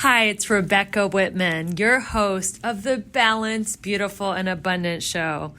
Hi, it's Rebecca Whitman, your host of the Balanced, Beautiful, and Abundant Show.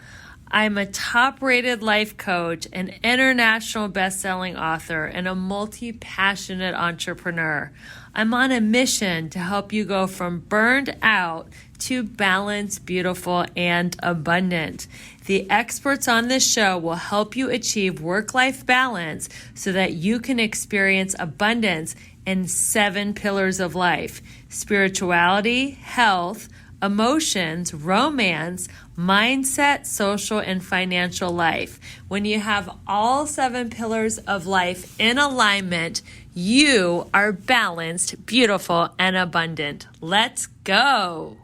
I'm a top-rated life coach, an international best-selling author, and a multi-passionate entrepreneur. I'm on a mission to help you go from burned out to balanced, beautiful, and abundant. The experts on this show will help you achieve work-life balance so that you can experience abundance in 7 pillars of life: spirituality, health, emotions, romance, mindset, social, and financial life. When you have all 7 pillars of life in alignment, you are balanced, beautiful, and abundant. Let's go.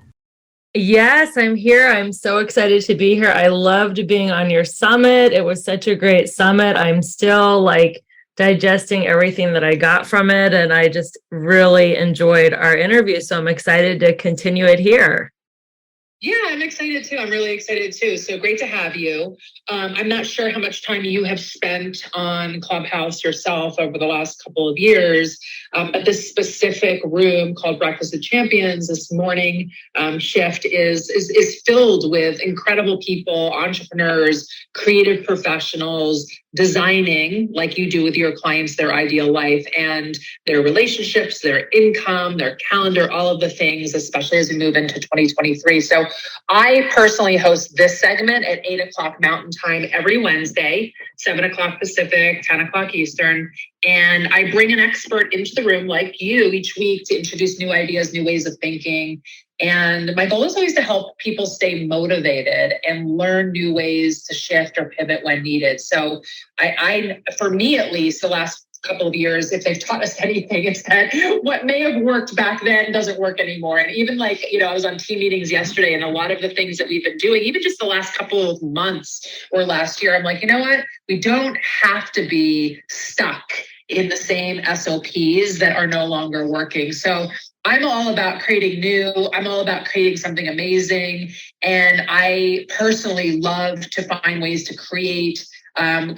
Yes, I'm here. I'm so excited to be here. I loved being on your summit. It was such a great summit. I'm still digesting everything that I got from it, and I just really enjoyed our interview. So I'm excited to continue it here. Yeah, I'm excited too. I'm really excited too. So great to have you. I'm not sure how much time you have spent on Clubhouse yourself over the last couple of years, but this specific room called Breakfast with Champions this morning shift is filled with incredible people, entrepreneurs, creative professionals, designing, like you do with your clients, their ideal life and their relationships, their income, their calendar, all of the things, especially as we move into 2023. So I personally host this segment at 8 o'clock Mountain Time every Wednesday, 7 o'clock Pacific, 10 o'clock Eastern. And I bring an expert into the room like you each week to introduce new ideas, new ways of thinking. And my goal is always to help people stay motivated and learn new ways to shift or pivot when needed. So I for me at least, the last couple of years, if they've taught us anything, it's that what may have worked back then doesn't work anymore. And even I was on team meetings yesterday, and a lot of the things that we've been doing, even just the last couple of months or last year, I'm like, you know what? We don't have to be stuck in the same SOPs that are no longer working. So I'm all about creating new. I'm all about creating something amazing. And I personally love to find ways to create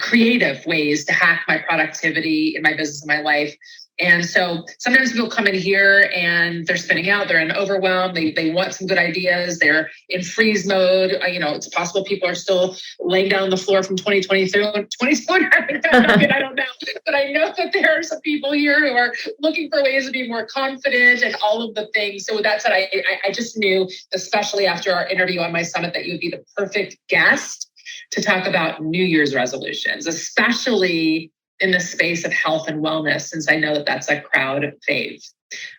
creative ways to hack my productivity in my business and my life. And so sometimes people come in here and they're spinning out, they're in overwhelm, they want some good ideas, they're in freeze mode. It's possible people are still laying down on the floor from 2023 and 2020. I don't know. But I know that there are some people here who are looking for ways to be more confident and all of the things. So with that said, I just knew, especially after our interview on my summit, that you would be the perfect guest to talk about New Year's resolutions, especially in the space of health and wellness, since I know that that's a crowd fave.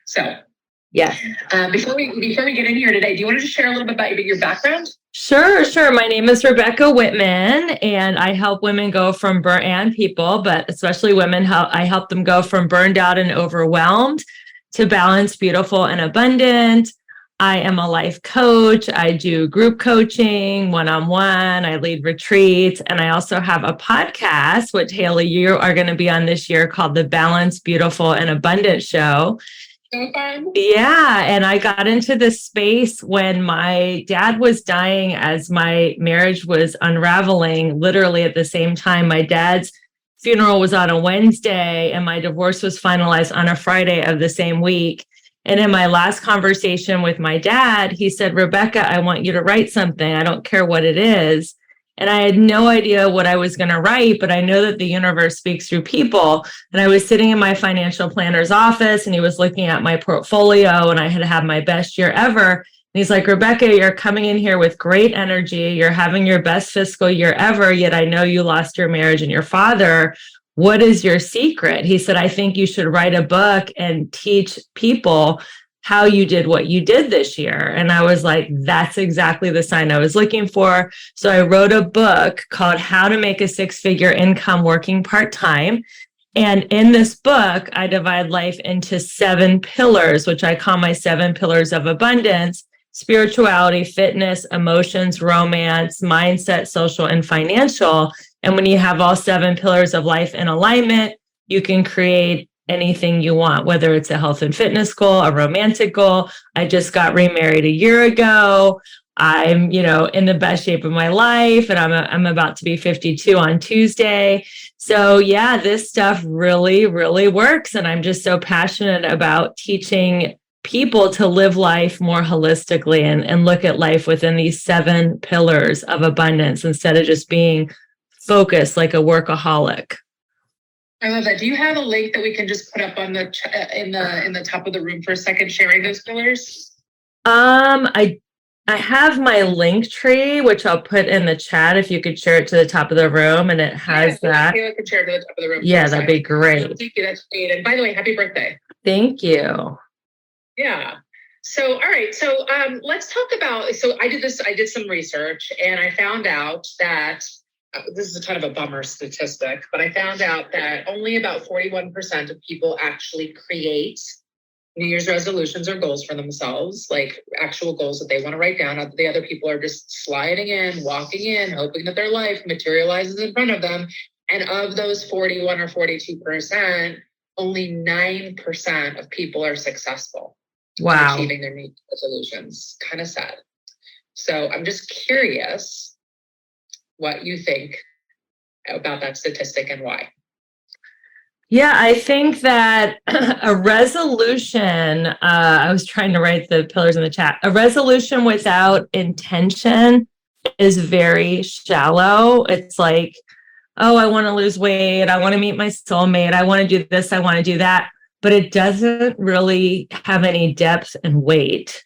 So, yeah. Before we get in here today, do you want to just share a little bit about your background? Sure. My name is Rebecca Whitman, and I help women go from and people, but especially women. I help them go from burned out and overwhelmed to balanced, beautiful, and abundant. I am a life coach. I do group coaching, one-on-one. I lead retreats. And I also have a podcast, which Haley, you are going to be on this year, called the Balanced, Beautiful, and Abundant Show. So fun. Yeah. And I got into this space when my dad was dying as my marriage was unraveling, literally at the same time. My dad's funeral was on a Wednesday and my divorce was finalized on a Friday of the same week. And in my last conversation with my dad, he said, Rebecca, I want you to write something. I don't care what it is. And I had no idea what I was going to write, but I know that the universe speaks through people. And I was sitting in my financial planner's office and he was looking at my portfolio and I had had my best year ever. And he's like, Rebecca, you're coming in here with great energy. You're having your best fiscal year ever. Yet I know you lost your marriage and your father. What is your secret? He said, I think you should write a book and teach people how you did what you did this year. And I was like, that's exactly the sign I was looking for. So I wrote a book called How to Make a 6-Figure Income Working Part-Time. And in this book, I divide life into 7 pillars, which I call my 7 pillars of abundance: spirituality, fitness, emotions, romance, mindset, social, and financial. And when you have all 7 pillars of life in alignment, you can create anything you want, whether it's a health and fitness goal, a romantic goal. I just got remarried a year ago. I'm, in the best shape of my life, and I'm about to be 52 on Tuesday. So yeah, this stuff really, really works. And I'm just so passionate about teaching people to live life more holistically and look at life within these 7 pillars of abundance instead of just being focused like a workaholic. I love that. Do you have a link that we can just put up on the in the top of the room for a second, sharing those pillars? I have my link tree, which I'll put in the chat if you could share it to the top of the room, and it has that. Kayla could share it to the top of the room. Yeah, that'd be great. Thank you. That's great. And by the way, happy birthday. Thank you. Yeah. So, all right. So let's talk about, so I did some research and I found out that this is a kind of a bummer statistic, but I found out that only about 41% of people actually create New Year's resolutions or goals for themselves, like actual goals that they want to write down. The other people are just sliding in, walking in, hoping that their life materializes in front of them. And of those 41 or 42%, only 9% of people are successful. Wow. Achieving their New Year's resolutions. Kind of sad. So I'm just curious what you think about that statistic and why. Yeah, I think that a resolution, I was trying to write the pillars in the chat. A resolution without intention is very shallow. It's like, oh, I want to lose weight. I want to meet my soulmate. I want to do this. I want to do that. But it doesn't really have any depth and weight.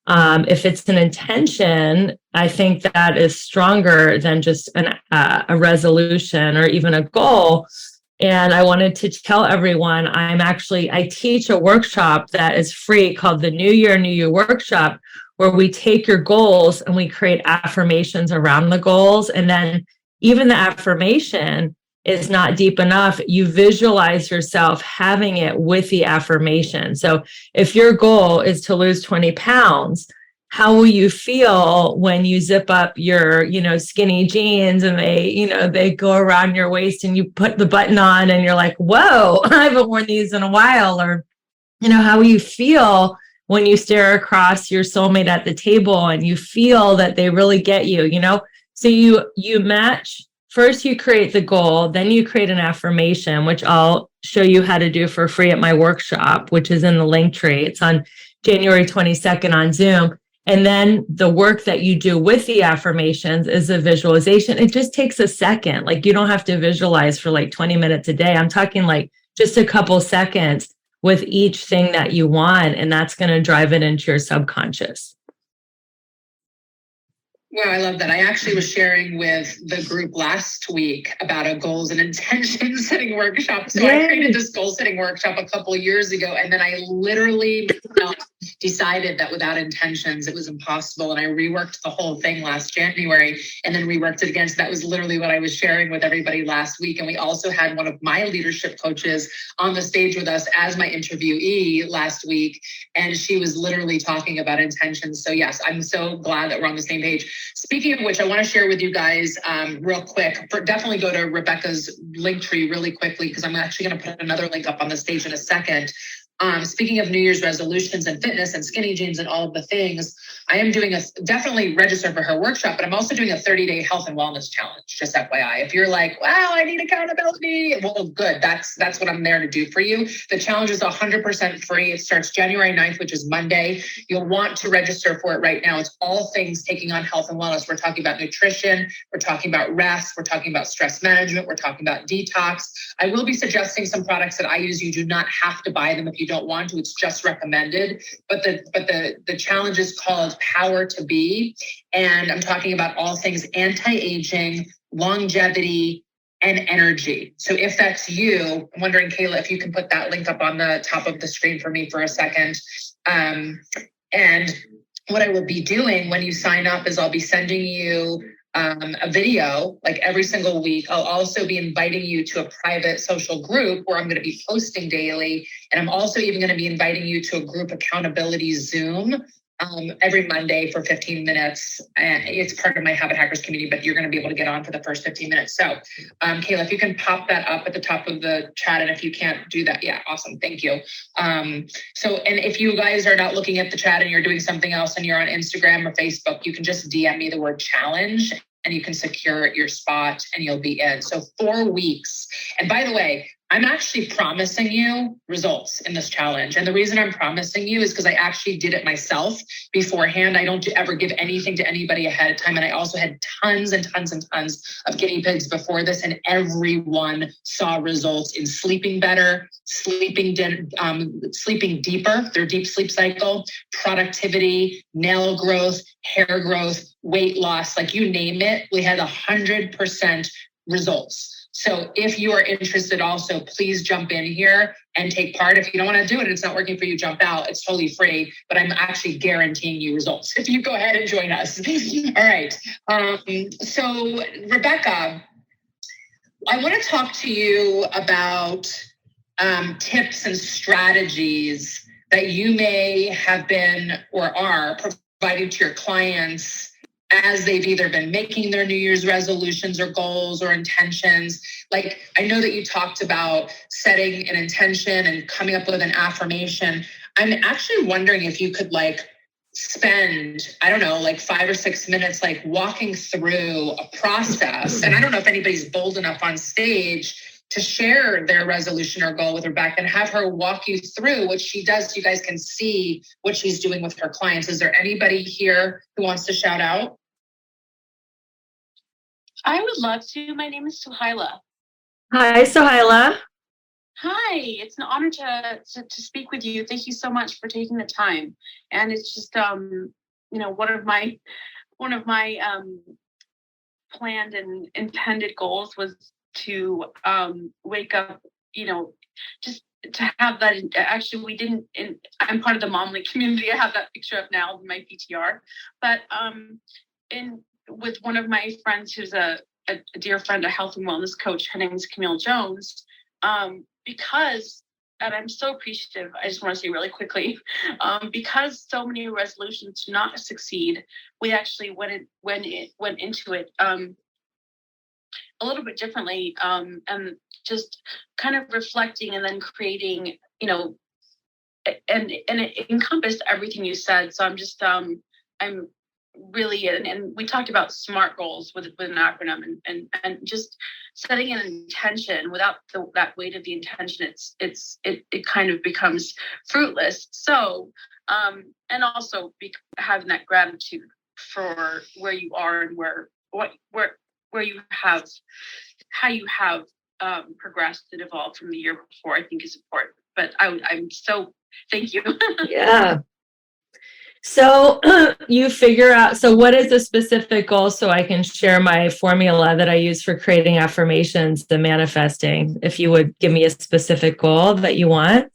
If it's an intention, I think that is stronger than just a resolution or even a goal. And I wanted to tell everyone I teach a workshop that is free called the New Year, New You workshop, where we take your goals and we create affirmations around the goals. And then even the affirmation is not deep enough. You visualize yourself having it with the affirmation. So if your goal is to lose 20 pounds, how will you feel when you zip up your, skinny jeans and they go around your waist and you put the button on and you're like, whoa, I haven't worn these in a while. Or, how will you feel when you stare across your soulmate at the table and you feel that they really get you, So you match. First, you create the goal, then you create an affirmation, which I'll show you how to do for free at my workshop, which is in the link tree. It's on January 22nd on Zoom. And then the work that you do with the affirmations is a visualization. It just takes a second. Like you don't have to visualize for like 20 minutes a day. I'm talking like just a couple seconds with each thing that you want, and that's going to drive it into your subconscious. Wow, I love that. I actually was sharing with the group last week about a goals and intention setting workshop. So I created this goal setting workshop a couple of years ago, and then I literally decided that without intentions, it was impossible. And I reworked the whole thing last January and then reworked it again. So that was literally what I was sharing with everybody last week. And we also had one of my leadership coaches on the stage with us as my interviewee last week. And she was literally talking about intentions. So yes, I'm so glad that we're on the same page. Speaking of which, I want to share with you guys real quick, definitely go to Rebecca's link tree really quickly, because I'm actually going to put another link up on the stage in a second. Speaking of New Year's resolutions and fitness and skinny jeans and all of the things, I am doing definitely register for her workshop, but I'm also doing a 30-day health and wellness challenge, just FYI. If you're like, wow, I need accountability, well, good. That's what I'm there to do for you. The challenge is 100% free. It starts January 9th, which is Monday. You'll want to register for it right now. It's all things taking on health and wellness. We're talking about nutrition. We're talking about rest. We're talking about stress management. We're talking about detox. I will be suggesting some products that I use. You do not have to buy them if you don't want to. It's just recommended. But the challenge is called Power to Be. And I'm talking about all things anti-aging, longevity, and energy. So if that's you, I'm wondering, Kayla, if you can put that link up on the top of the screen for me for a second. And what I will be doing when you sign up is I'll be sending you a video like every single week. I'll also be inviting you to a private social group where I'm going to be posting daily. And I'm also even going to be inviting you to a group accountability Zoom every Monday for 15 minutes. And it's part of my Habit Hackers community, but you're going to be able to get on for the first 15 minutes. So Kayla, if you can pop that up at the top of the chat, and if you can't do that, yeah, awesome. Thank you. And if you guys are not looking at the chat and you're doing something else and you're on Instagram or Facebook, you can just DM me the word challenge and you can secure your spot and you'll be in. So 4 weeks. And by the way, I'm actually promising you results in this challenge. And the reason I'm promising you is because I actually did it myself beforehand. I don't ever give anything to anybody ahead of time. And I also had tons and tons and tons of guinea pigs before this, and everyone saw results in sleeping better, sleeping deeper, their deep sleep cycle, productivity, nail growth, hair growth, weight loss, like you name it. We had 100% results. So if you are interested also, please jump in here and take part. If you don't want to do it, it's not working for you, jump out. It's totally free, but I'm actually guaranteeing you results if you go ahead and join us. All right. So Rebecca, I want to talk to you about tips and strategies that you may have been or are providing to your clients as they've either been making their New Year's resolutions or goals or intentions. Like, I know that you talked about setting an intention and coming up with an affirmation. I'm actually wondering if you could spend, I don't know, 5 or 6 minutes, walking through a process. And I don't know if anybody's bold enough on stage to share their resolution or goal with Rebecca and have her walk you through what she does so you guys can see what she's doing with her clients. Is there anybody here who wants to shout out? I would love to. My name is Suhaila. Hi, Sohaila. Hi, it's an honor to speak with you. Thank you so much for taking the time. And it's just one of my planned and intended goals was to wake up, just to have that. Actually, I'm part of the Momly community. I have that picture up now in my PTR, but with one of my friends who's a dear friend, a health and wellness coach. Her name is Camille Jones. Because, and I'm so appreciative, I just want to say really quickly, because so many resolutions do not succeed, we actually went into it a little bit differently, and just kind of reflecting and then creating, and it encompassed everything you said. So I'm really, and we talked about SMART goals with an acronym, and just setting an intention without that weight of the intention, it kind of becomes fruitless. So, and also having that gratitude for where you are and where you have, how you have progressed and evolved from the year before, I think is important. But I'm so, thank you. Yeah. So you figure out, so what is the specific goal so I can share my formula that I use for creating affirmations, the manifesting, if you would give me a specific goal that you want?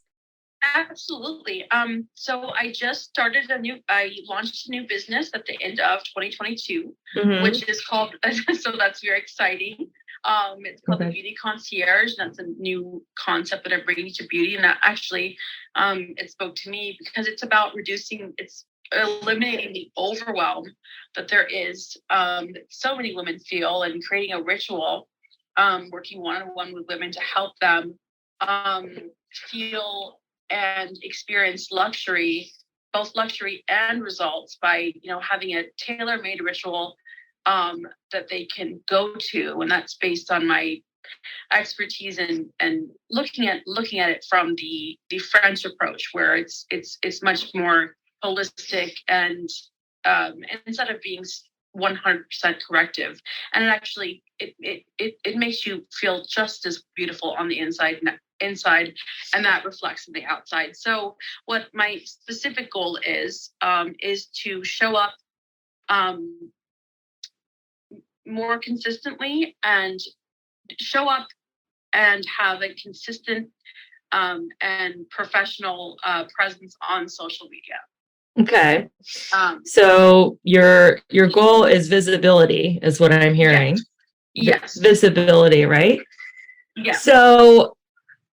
Absolutely. So I launched a new business at the end of 2022, which is called, so that's very exciting. It's called the Beauty Concierge. That's a new concept that I'm bringing to beauty. And that actually, it spoke to me because it's about eliminating the overwhelm that there is, that so many women feel, and creating a ritual, working one-on-one with women to help them feel and experience luxury, both luxury and results, by having a tailor-made ritual that they can go to. And that's based on my expertise and looking at it from the French approach, where it's much more holistic, and instead of being 100% corrective, and it actually it makes you feel just as beautiful on the inside, and that reflects in the outside. So what my specific goal is to show up more consistently, and have a consistent and professional presence on social media. Okay. So your goal is visibility, is what I'm hearing. Yes. Visibility, right? Yeah. So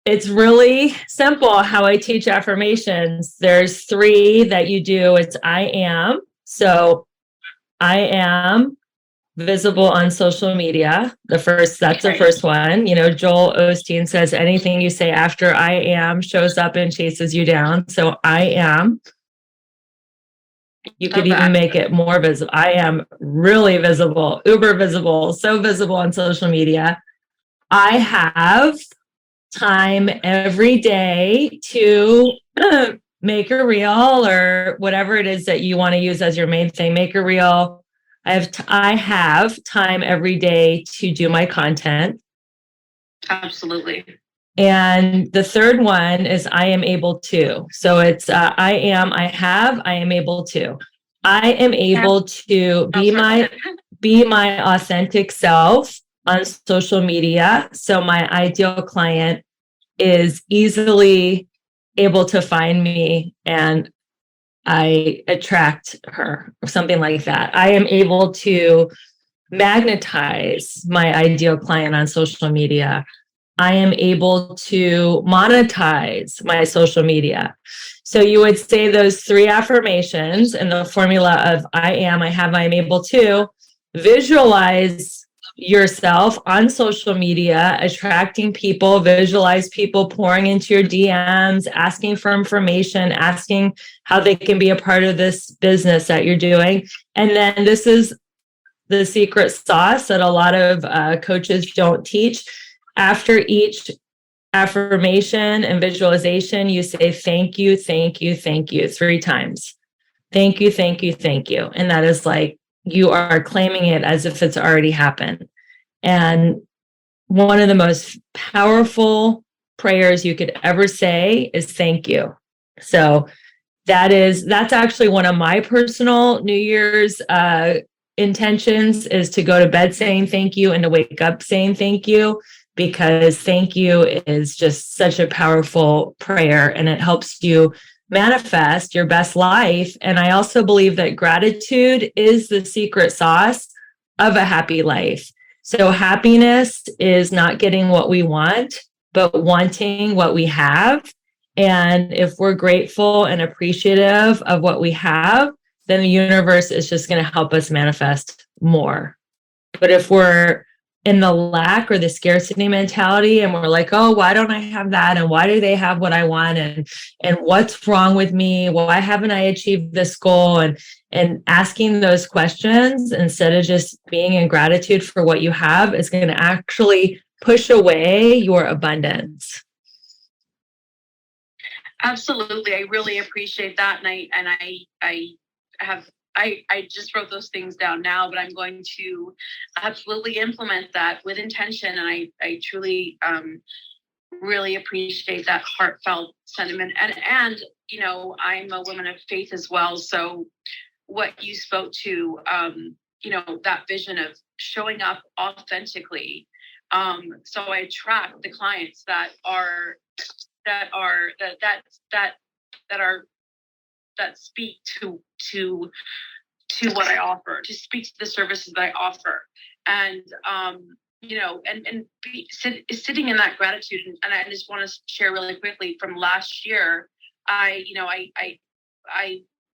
it's really simple how I teach affirmations. There's 3 that you do. It's I am. So I am visible on social media. The first one. Joel Osteen says anything you say after I am shows up and chases you down. So I am. You could even make it more visible. I am really visible, uber visible, so visible on social media. I have time every day to make a reel or whatever it is that you want to use as your main thing. Make a reel. I have time every day to do my content. Absolutely. And the third one is I am able to. So it's I am able to. I am able to be my authentic self on social media. So my ideal client is easily able to find me and I attract her or something like that. I am able to magnetize my ideal client on social media. I am able to monetize my social media. So you would say those 3 affirmations and the formula of I am, I have, I am able to. Visualize yourself on social media, attracting people, visualize people pouring into your DMs, asking for information, asking how they can be a part of this business that you're doing. And then this is the secret sauce that a lot of coaches don't teach. After each affirmation and visualization, you say, thank you, thank you, thank you 3 times. Thank you, thank you, thank you. And that is like you are claiming it as if it's already happened. And one of the most powerful prayers you could ever say is thank you. So that's actually one of my personal New Year's intentions, is to go to bed saying thank you and to wake up saying thank you, because thank you is just such a powerful prayer and it helps you manifest your best life. And I also believe that gratitude is the secret sauce of a happy life. So happiness is not getting what we want, but wanting what we have. And if we're grateful and appreciative of what we have, then the universe is just going to help us manifest more. But if we're in the lack or the scarcity mentality and we're like, oh, why don't I have that? And why do they have what I want? And what's wrong with me? Why haven't I achieved this goal? And asking those questions instead of just being in gratitude for what you have is going to actually push away your abundance. Absolutely. I really appreciate that. And I just wrote those things down now, but I'm going to absolutely implement that with intention. And I truly really appreciate that heartfelt sentiment. And you know, I'm a woman of faith as well. So what you spoke to, you know, that vision of showing up authentically. So I attract the clients that speak to what I offer, to speak to the services that I offer, and you know, and sitting in that gratitude. And I just want to share really quickly from last year. I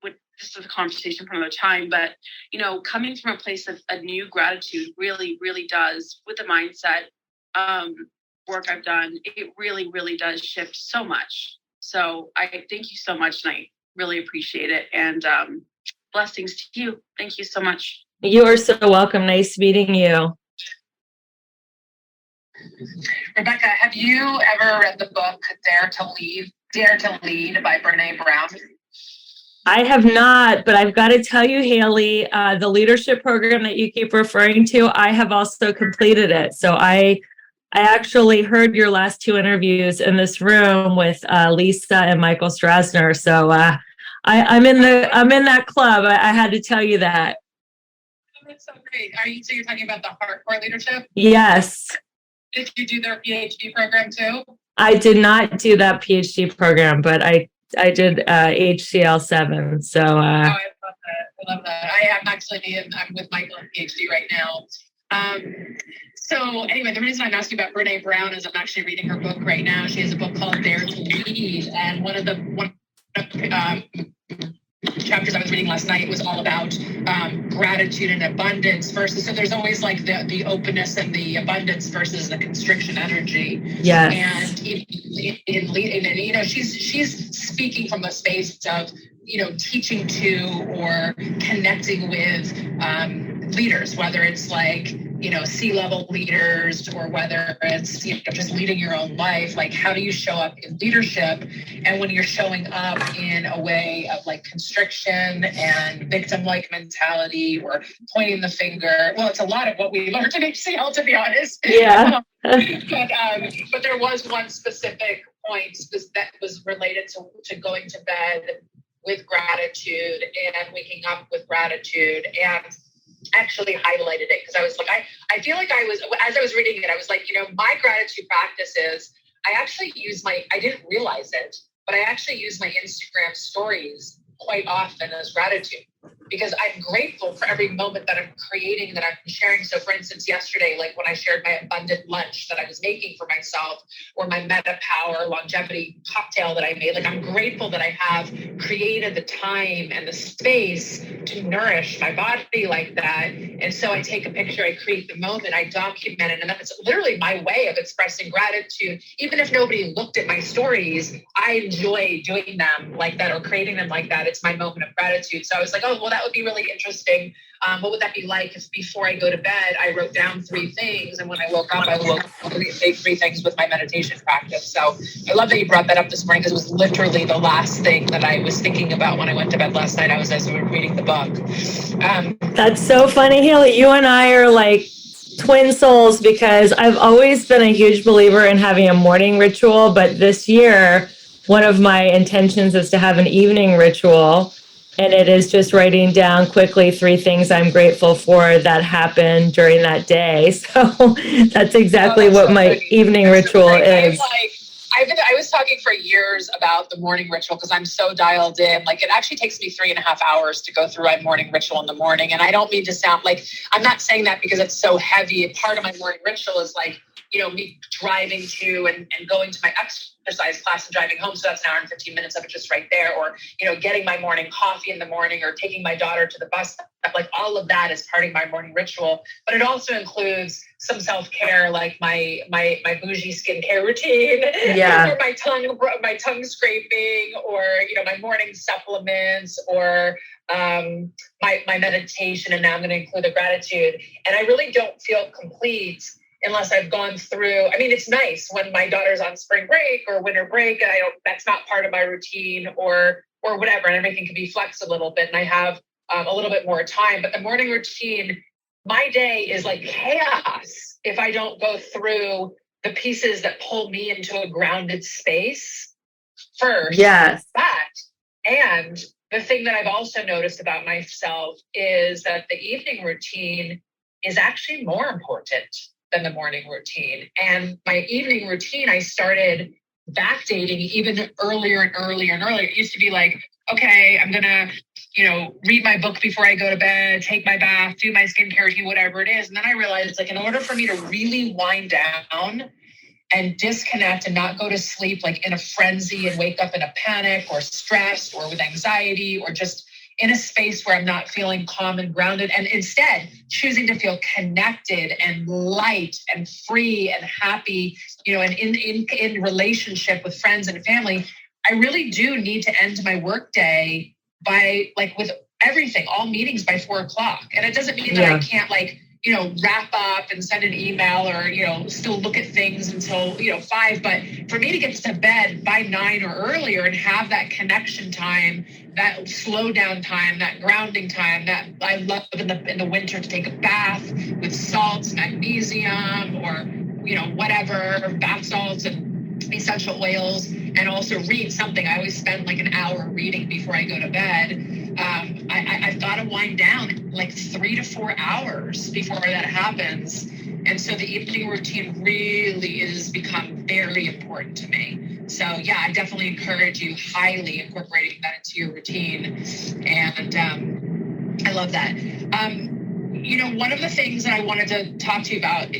would, this is a conversation for another time, but you know, coming from a place of a new gratitude really, really does, with the mindset work I've done, it really, really does shift so much. So I thank you so much, and I really appreciate it. And blessings to you. Thank you so much. You are so welcome. Nice meeting you. Rebecca, have you ever read the book Dare to Lead by Brene Brown? I have not, but I've got to tell you, Haley, the leadership program that you keep referring to, I have also completed it. So I actually heard your last 2 interviews in this room with Lisa and Michael Strasner. So I'm in that club. I had to tell you that. Oh, that's so great. So you're talking about the hardcore leadership? Yes. Did you do their PhD program too? I did not do that PhD program, but I did HCL 7. So I love that. I love that. I'm with Michael in PhD right now. So anyway, the reason I'm asking about Brene Brown is I'm actually reading her book right now. She has a book called Dare to Lead, and one of the chapters I was reading last night was all about gratitude and abundance versus. So there's always like the openness and the abundance versus the constriction energy. Yeah. And in leading, and you know, she's speaking from a space of, you know, teaching to or connecting with leaders, whether it's like C-level leaders, or whether it's just leading your own life, like how do you show up in leadership? And when you're showing up in a way of like constriction and victim-like mentality or pointing the finger, well, it's a lot of what we learned in HCL, to be honest. Yeah. But there was one specific point that was related to going to bed with gratitude and waking up with gratitude, and actually highlighted it because I was like, I feel like as I was reading it, I was like, my gratitude practice is I didn't realize it, but I actually use my Instagram stories quite often as gratitude, because I'm grateful for every moment that I'm creating, that I'm sharing. So for instance, yesterday, like when I shared my abundant lunch that I was making for myself, or my Meta Power longevity cocktail that I made, like I'm grateful that I have created the time and the space to nourish my body like that. And so I take a picture, I create the moment, I document it, and that's literally my way of expressing gratitude. Even if nobody looked at my stories, I enjoy doing them like that or creating them like that. It's my moment of gratitude. So I was like, oh, well, that would be really interesting. What would that be like if before I go to bed, I wrote down 3 things, and when I woke up, I woke up to 3 things with my meditation practice. So I love that you brought that up this morning, because it was literally the last thing that I was thinking about when I went to bed last night. As we were reading the book. That's so funny, Haley. You and I are like twin souls, because I've always been a huge believer in having a morning ritual, but this year, one of my intentions is to have an evening ritual. And it is just writing down quickly 3 things I'm grateful for that happened during that day. So that's exactly what my evening ritual is. I was talking for years about the morning ritual because I'm so dialed in. Like, it actually takes me 3.5 hours to go through my morning ritual in the morning. And I don't mean to sound like, I'm not saying that because it's so heavy. Part of my morning ritual is like, me driving to and going to my exercise class and driving home. So that's an hour and 15 minutes of it just right there. Or, getting my morning coffee in the morning, or taking my daughter to the bus stop. Like, all of that is part of my morning ritual. But it also includes some self-care, like my bougie skincare routine, yeah, or my tongue scraping, or, my morning supplements, or my meditation. And now I'm going to include the gratitude. And I really don't feel complete unless I've gone through. I mean, it's nice when my daughter's on spring break or winter break, and that's not part of my routine, or whatever, and everything can be flexed a little bit, and I have a little bit more time. But the morning routine, my day is like chaos if I don't go through the pieces that pull me into a grounded space first. Yes. And the thing that I've also noticed about myself is that the evening routine is actually more important than the morning routine. And my evening routine, I started backdating even earlier and earlier and earlier. It used to be like, okay, I'm going to, read my book before I go to bed, take my bath, do my skincare routine, whatever it is. And then I realized it's like, in order for me to really wind down and disconnect and not go to sleep like in a frenzy and wake up in a panic or stressed or with anxiety, or just in a space where I'm not feeling calm and grounded, and instead choosing to feel connected and light and free and happy, and in relationship with friends and family, I really do need to end my workday by with everything, all meetings by 4:00. And it doesn't mean that I can't wrap up and send an email, or, still look at things until, 5. But for me to get to bed by 9 or earlier and have that connection time, that slow down time, that grounding time, that I love in the winter to take a bath with salts, magnesium, or, whatever, bath salts and essential oils, and also read something. I always spend like an hour reading before I go to bed. I've got to wind down like 3 to 4 hours before that happens. And so the evening routine really is become very important to me. So yeah, I definitely encourage you highly incorporating that into your routine. And I love that. One of the things that I wanted to talk to you about,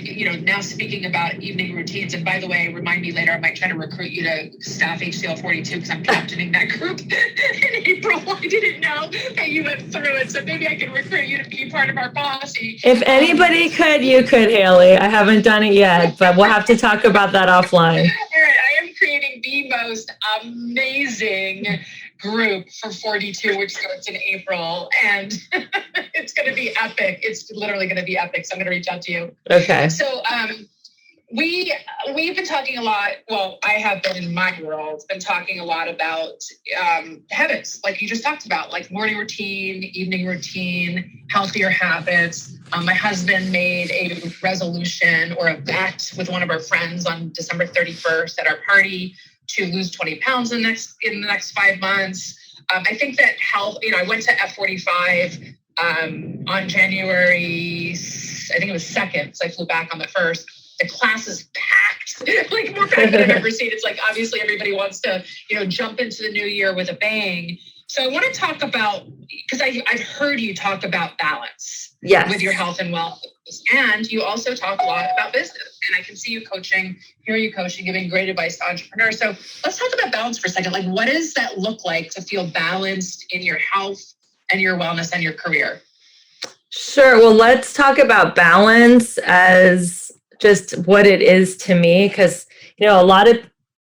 now speaking about evening routines, and by the way, remind me later, I might try to recruit you to staff HCL 42 because I'm captaining that group in April. I didn't know that you went through it, so maybe I can recruit you to be part of our posse. If anybody could, you could, Haley. I haven't done it yet, but we'll have to talk about that offline. All right, I am creating the most amazing group for 42, which starts in April, and it's going to be epic. It's literally going to be epic. So I'm going to reach out to you. Okay. So we've been talking a lot. Well, I have been in my world, been talking a lot about habits, like you just talked about, like morning routine, evening routine, healthier habits. My husband made a resolution or a bet with one of our friends on December 31st at our party to lose 20 pounds in the next 5 months. I think that health, I went to F45 on January, I think it was 2nd. So I flew back on the 1st. The class is packed, like more packed than I've ever seen. It's like, obviously everybody wants to, jump into the new year with a bang. So I want to talk about, because I've heard you talk about balance with your health and wellness. And you also talk a lot about business. And I can see you coaching, hear you coaching, giving great advice to entrepreneurs. So let's talk about balance for a second. Like, what does that look like to feel balanced in your health and your wellness and your career? Sure. Well, let's talk about balance as just what it is to me, because a lot of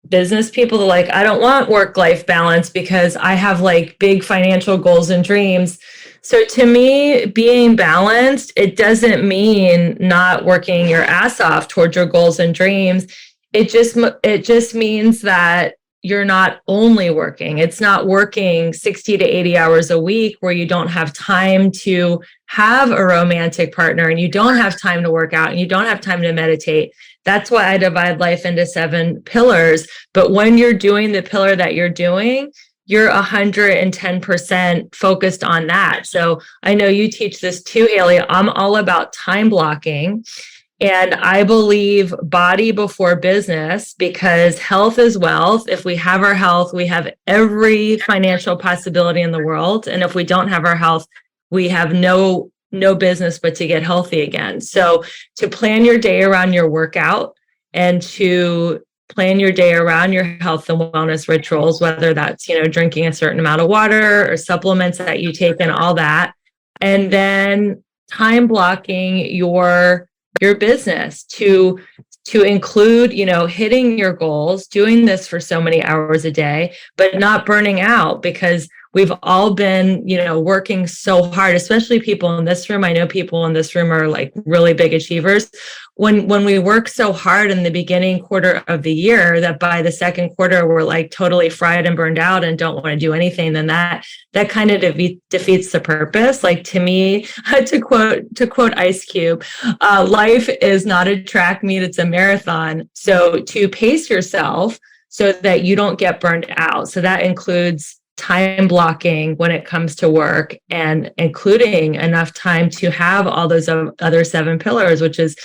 business people are like, I don't want work-life balance because I have like big financial goals and dreams. So to me, being balanced, it doesn't mean not working your ass off towards your goals and dreams. It just means that you're not only working. It's not working 60 to 80 hours a week where you don't have time to have a romantic partner and you don't have time to work out and you don't have time to meditate. That's why I divide life into 7 pillars. But when you're doing the pillar that you're doing, you're 110% focused on that. So I know you teach this too, Haley. I'm all about time blocking. And I believe body before business, because health is wealth. If we have our health, we have every financial possibility in the world. And if we don't have our health, we have no business but to get healthy again. So to plan your day around your workout and to plan your day around your health and wellness rituals, whether that's, drinking a certain amount of water or supplements that you take and all that. And then time blocking your business to include, hitting your goals, doing this for so many hours a day, but not burning out, because we've all been, working so hard, especially people in this room. I know people in this room are like really big achievers. When we work so hard in the beginning quarter of the year that by the second quarter, we're like totally fried and burned out and don't want to do anything, then that kind of defeats the purpose. Like, to me, to quote Ice Cube, life is not a track meet, it's a marathon. So to pace yourself so that you don't get burned out. So that includes time blocking when it comes to work and including enough time to have all those other 7 pillars, which is,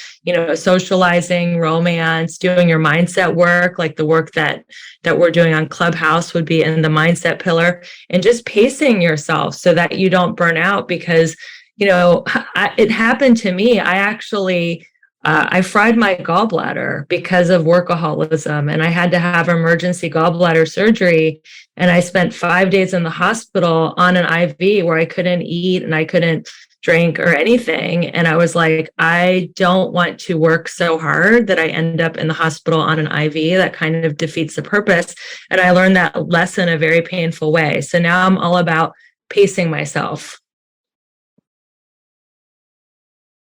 socializing, romance, doing your mindset work, like the work that we're doing on Clubhouse would be in the mindset pillar, and just pacing yourself so that you don't burn out. Because, it happened to me. I actually I fried my gallbladder because of workaholism, and I had to have emergency gallbladder surgery. And I spent 5 days in the hospital on an IV where I couldn't eat and I couldn't drink or anything. And I was like, I don't want to work so hard that I end up in the hospital on an IV. That kind of defeats the purpose. And I learned that lesson in a very painful way. So now I'm all about pacing myself.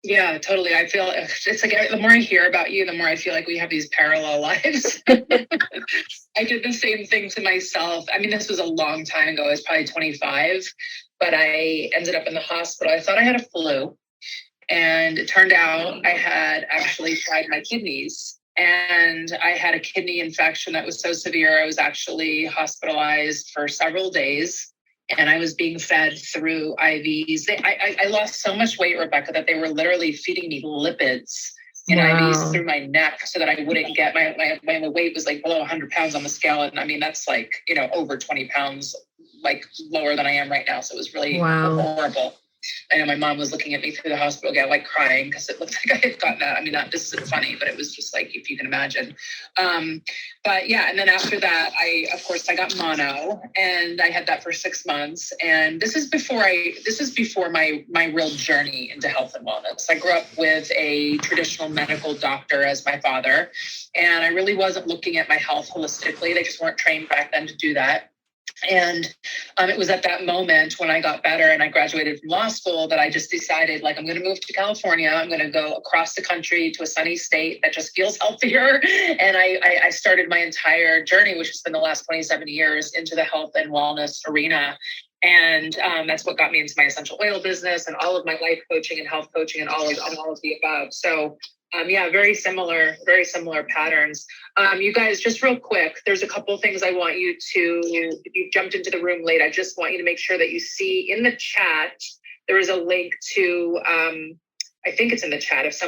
Yeah, totally. I feel it's like the more I hear about you, the more I feel like we have these parallel lives. I did the same thing to myself. I mean, this was a long time ago. I was probably 25, but I ended up in the hospital. I thought I had a flu, and it turned out I had actually tried my kidneys, and I had a kidney infection that was so severe. I was actually hospitalized for several days. And I was being fed through IVs. I lost so much weight, Rebecca, that they were literally feeding me lipids in IVs through my neck so that I wouldn't get my weight was like below 100 pounds on the scale. And I mean, that's like, over 20 pounds, like lower than I am right now. So it was really horrible. I know my mom was looking at me through the hospital gate, like crying because it looked like I had gotten that. I mean, this isn't funny, but it was just like, if you can imagine. But yeah, and then after that, I got mono, and I had that for 6 months. And this is before my real journey into health and wellness. I grew up with a traditional medical doctor as my father, and I really wasn't looking at my health holistically. They just weren't trained back then to do that. And it was at that moment when I got better and I graduated from law school that I just decided, like, I'm going to move to California. I'm going to go across the country to a sunny state that just feels healthier. And I started my entire journey, which has been the last 27 years, into the health and wellness arena. And that's what got me into my essential oil business and all of my life coaching and health coaching and all of the above. So yeah, very similar patterns. You guys, just real quick, there's a couple of things I want you to, if you jumped into the room late, I just want you to make sure that you see in the chat, there is a link to, I think it's in the chat. If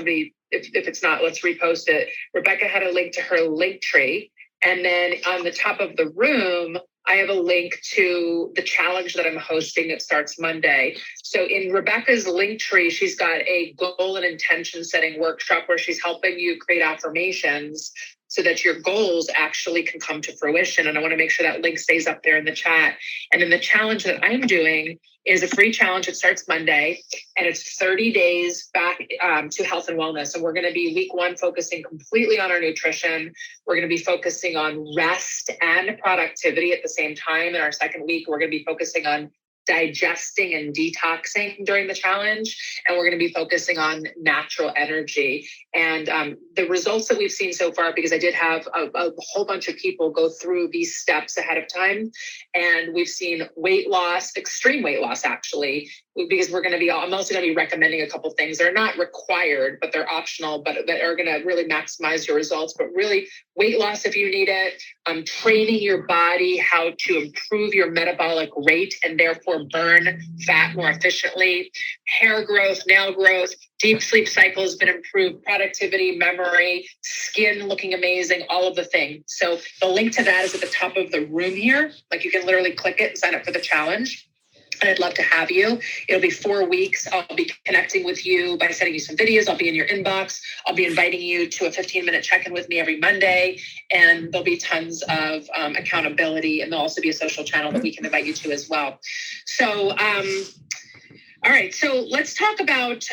it's not, let's repost it. Rebecca had a link to her link tree. And then on the top of the room, I have a link to the challenge that I'm hosting that starts Monday. So in Rebecca's link tree, she's got a goal and intention setting workshop where she's helping you create affirmations so that your goals actually can come to fruition. And I want to make sure that link stays up there in the chat. And then the challenge that I'm doing is a free challenge. It starts Monday and it's 30 days back to health and wellness. And we're going to be week 1 focusing completely on our nutrition. We're going to be focusing on rest and productivity at the same time. In our second week, we're going to be focusing on digesting and detoxing during the challenge. And we're going to be focusing on natural energy. And the results that we've seen so far, because I did have a whole bunch of people go through these steps ahead of time. And we've seen weight loss, extreme weight loss, actually, because I'm also going to be recommending a couple things. They're not required, but they're optional, but that are going to really maximize your results. But really weight loss, if you need it, training your body how to improve your metabolic rate and therefore burn fat more efficiently, hair growth, nail growth, deep sleep cycle has been improved, productivity, memory, skin looking amazing, all of the things. So the link to that is at the top of the room here. Like, you can literally click it and sign up for the challenge. And I'd love to have you. It'll be 4 weeks. I'll be connecting with you by sending you some videos. I'll be in your inbox. I'll be inviting you to a 15-minute check-in with me every Monday. And there'll be tons of accountability. And there'll also be a social channel that we can invite you to as well. So, all right. So let's talk about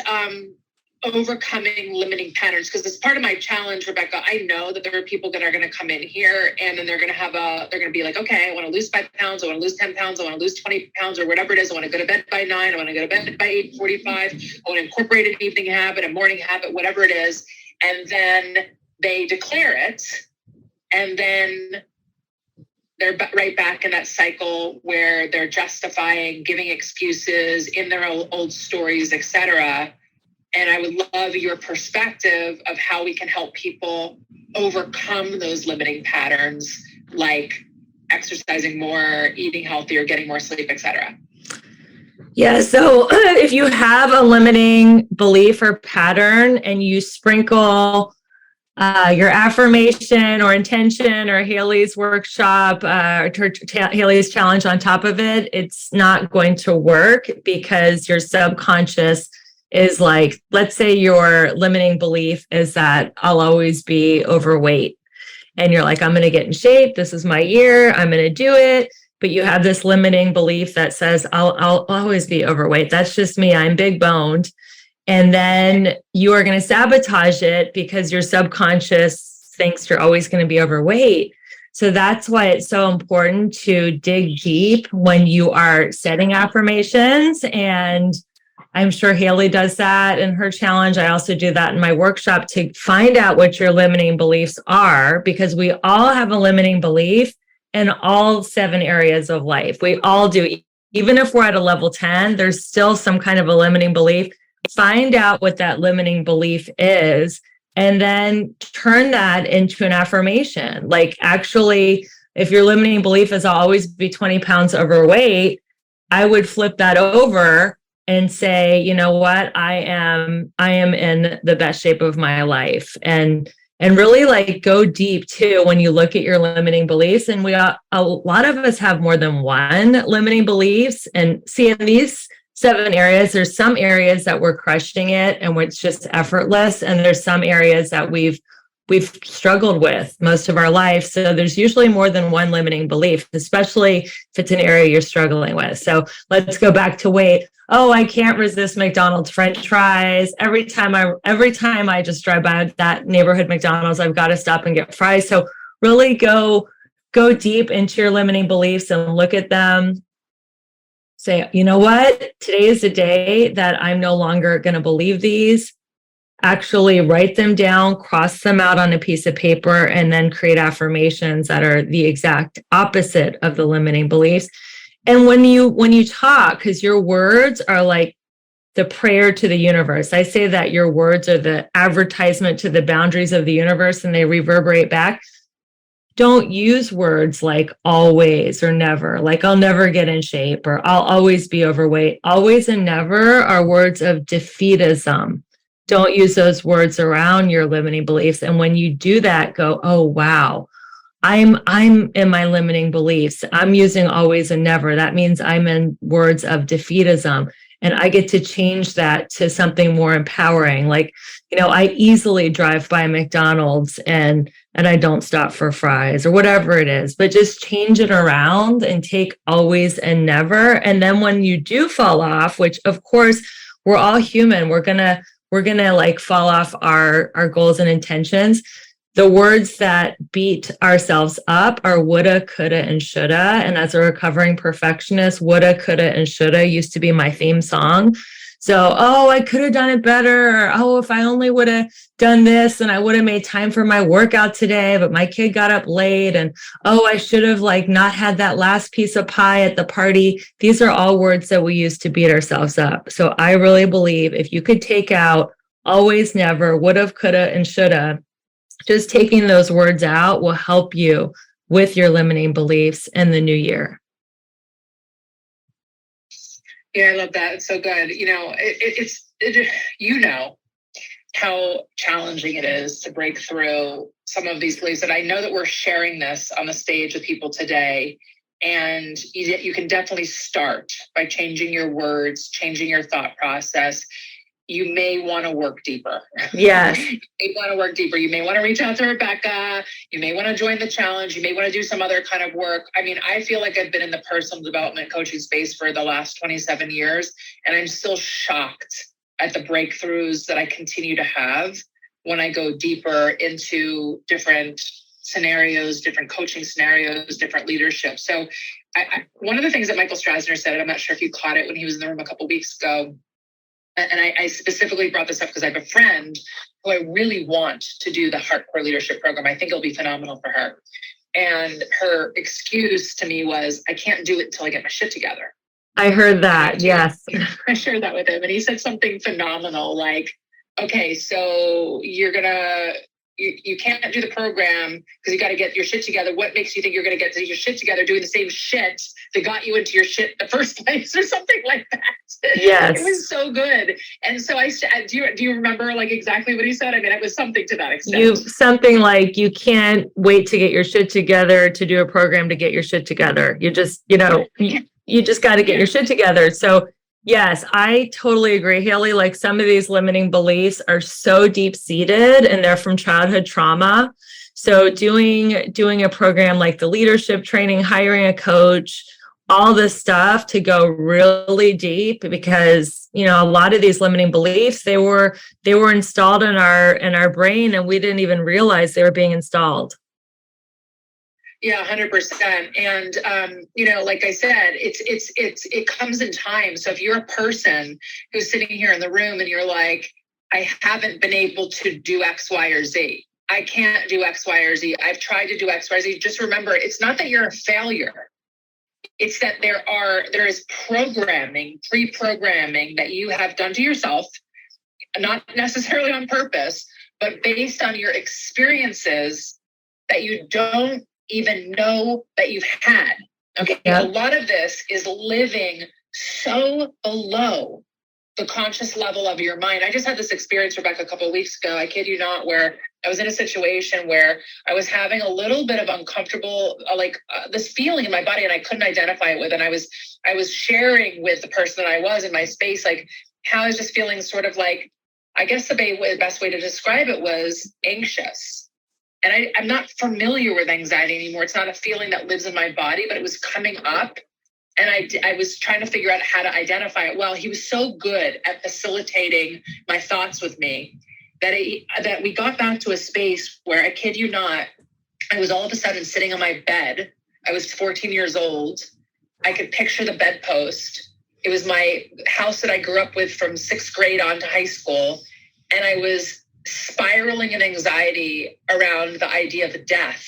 overcoming limiting patterns, because as part of my challenge, Rebecca, I know that there are people that are going to come in here and then they're going to be like, okay, I want to lose 5 pounds. I want to lose 10 pounds. I want to lose 20 pounds or whatever it is. I want to go to bed by 9. I want to go to bed by 8:45. I want to incorporate an evening habit, a morning habit, whatever it is. And then they declare it. And then they're right back in that cycle where they're justifying, giving excuses in their old stories, etc. And I would love your perspective of how we can help people overcome those limiting patterns, like exercising more, eating healthier, getting more sleep, etc. Yeah. So if you have a limiting belief or pattern and you sprinkle your affirmation or intention or Haley's workshop, or Haley's challenge on top of it, it's not going to work, because your subconscious is like, let's say your limiting belief is that I'll always be overweight. And you're like, I'm going to get in shape. This is my year. I'm going to do it. But you have this limiting belief that says, I'll always be overweight. That's just me. I'm big boned. And then you are going to sabotage it because your subconscious thinks you're always going to be overweight. So that's why it's so important to dig deep when you are setting affirmations. And I'm sure Haley does that in her challenge. I also do that in my workshop, to find out what your limiting beliefs are, because we all have a limiting belief in all 7 areas of life. We all do. Even if we're at a level 10, there's still some kind of a limiting belief. Find out what that limiting belief is, and then turn that into an affirmation. Like, actually, if your limiting belief is I'll always be 20 pounds overweight, I would flip that over and say, you know what, I am in the best shape of my life. And really, like, go deep too when you look at your limiting beliefs. And a lot of us have more than one limiting beliefs. And see, in these 7 areas, there's some areas that we're crushing it and it's just effortless. And there's some areas that we've struggled with most of our life. So there's usually more than one limiting belief, especially if it's an area you're struggling with. So let's go back to weight. Oh, I can't resist McDonald's French fries. Every time I just drive by that neighborhood McDonald's, I've got to stop and get fries. So really go go deep into your limiting beliefs and look at them. Say, you know what? Today is the day that I'm no longer going to believe these. Actually write them down, cross them out on a piece of paper, and then create affirmations that are the exact opposite of the limiting beliefs. And when you talk, because your words are like the prayer to the universe. I say that your words are the advertisement to the boundaries of the universe and they reverberate back. Don't use words like always or never, like I'll never get in shape or I'll always be overweight. Always and never are words of defeatism. Don't use those words around your limiting beliefs. And when you do that, go, oh, wow, I'm in my limiting beliefs. I'm using always and never. That means I'm in words of defeatism. And I get to change that to something more empowering. Like, I easily drive by McDonald's and I don't stop for fries or whatever it is, but just change it around and take always and never. And then when you do fall off, which of course we're all human, we're gonna like fall off our goals and intentions. The words that beat ourselves up are woulda, coulda, and shoulda. And as a recovering perfectionist, woulda, coulda, and shoulda used to be my theme song. So, oh, I could have done it better. Or, oh, if I only would have done this and I would have made time for my workout today, but my kid got up late. And, oh, I should have not had that last piece of pie at the party. These are all words that we use to beat ourselves up. So I really believe if you could take out always, never, would have, could have, and should have, just taking those words out will help you with your limiting beliefs in the new year. Yeah, I love that. It's so good. It's how challenging it is to break through some of these beliefs. And I know that we're sharing this on the stage with people today. And you can definitely start by changing your words, changing your thought process. You may want to work deeper. Yes. You may want to work deeper. You may want to reach out to Rebecca. You may want to join the challenge. You may want to do some other kind of work. I mean, I feel like I've been in the personal development coaching space for the last 27 years, and I'm still shocked at the breakthroughs that I continue to have when I go deeper into different scenarios, different coaching scenarios, different leadership. So one of the things that Michael Strassner said, and I'm not sure if you caught it when he was in the room a couple of weeks ago, and I specifically brought this up because I have a friend who I really want to do the Hardcore Leadership Program. I think it'll be phenomenal for her. And her excuse to me was, I can't do it until I get my shit together. I heard that, yes. I shared that with him. And he said something phenomenal like, okay, so you can't do the program because you got to get your shit together. What makes you think you're going to get your shit together doing the same shit that got you into your shit in the first place or something like that? Yes. It was so good. And so do you remember exactly what he said? I mean, it was something to that extent. Something like you can't wait to get your shit together to do a program to get your shit together. You just, you just got to get your shit together. So yes, I totally agree, Haley. Like some of these limiting beliefs are so deep seated and they're from childhood trauma. So doing a program like the leadership training, hiring a coach, all this stuff to go really deep because, a lot of these limiting beliefs, they were installed in our brain and we didn't even realize they were being installed. Yeah, 100%. And, like I said, it comes in time. So if you're a person who's sitting here in the room and you're like, I haven't been able to do X, Y, or Z. I can't do X, Y, or Z. I've tried to do X, Y, or Z. Just remember, it's not that you're a failure. It's that there is pre-programming that you have done to yourself, not necessarily on purpose, but based on your experiences that you don't even know that you've had. Okay. Yeah. A lot of this is living so below the conscious level of your mind. I just had this experience, Rebecca, a couple of weeks ago. I kid you not, where I was in a situation where I was having a little bit of uncomfortable, this feeling in my body, and I couldn't identify it with. And I was sharing with the person that I was in my space, like how I was just feeling sort of like, I guess the best way to describe it was anxious. And I'm not familiar with anxiety anymore. It's not a feeling that lives in my body, but it was coming up. And I was trying to figure out how to identify it. Well, he was so good at facilitating my thoughts with me that we got back to a space where, I kid you not, I was all of a sudden sitting on my bed. I was 14 years old. I could picture the bedpost. It was my house that I grew up with from 6th grade on to high school. And I was spiraling in anxiety around the idea of death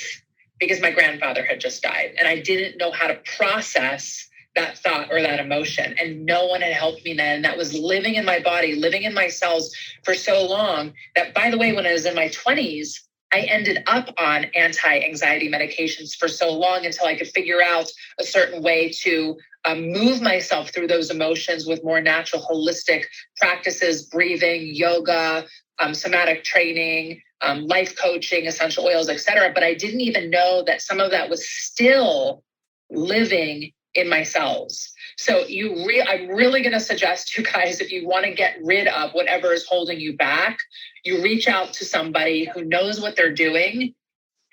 because my grandfather had just died. And I didn't know how to process that thought or that emotion. And no one had helped me then. That was living in my body, living in my cells for so long that, by the way, when I was in my 20s, I ended up on anti-anxiety medications for so long until I could figure out a certain way to move myself through those emotions with more natural, holistic practices, breathing, yoga, somatic training, life coaching, essential oils, etc. But I didn't even know that some of that was still living in my cells. So I'm really going to suggest you guys, if you want to get rid of whatever is holding you back, you reach out to somebody who knows what they're doing,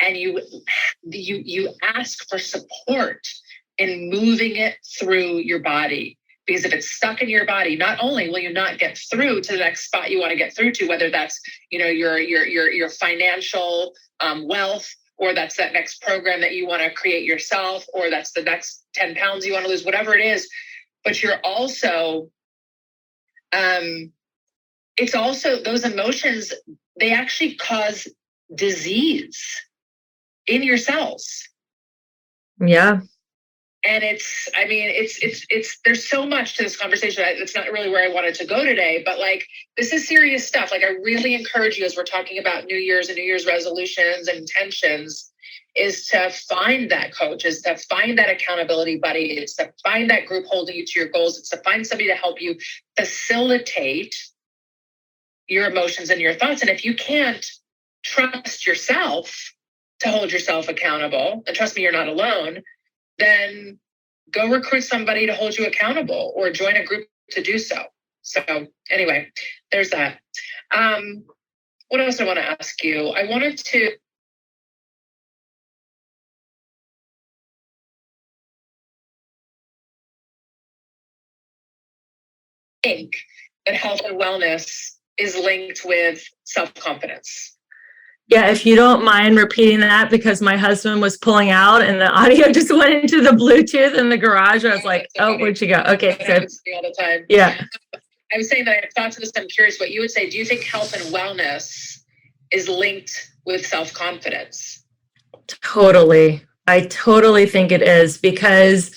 and you ask for support in moving it through your body. Because if it's stuck in your body, not only will you not get through to the next spot you want to get through to, whether that's your financial wealth, or that's that next program that you want to create yourself, or that's the next 10 pounds you want to lose, whatever it is. But you're also, it's also those emotions, they actually cause disease in your cells. Yeah. And there's so much to this conversation. It's not really where I wanted to go today, but like, this is serious stuff. Like, I really encourage you, as we're talking about New Year's and New Year's resolutions and intentions, is to find that coach, is to find that accountability buddy, it's to find that group holding you to your goals. It's to find somebody to help you facilitate your emotions and your thoughts. And if you can't trust yourself to hold yourself accountable, and trust me, you're not alone, then go recruit somebody to hold you accountable or join a group to do so. So anyway, there's that. What else I want to ask you? I wanted to think that health and wellness is linked with self-confidence. Yeah, if you don't mind repeating that, because my husband was pulling out and the audio just went into the Bluetooth in the garage. I was like, oh, where'd you go? Okay, so all the time. Yeah. I was saying that I have thoughts of this. I'm curious what you would say. Do you think health and wellness is linked with self-confidence? Totally. I totally think it is, because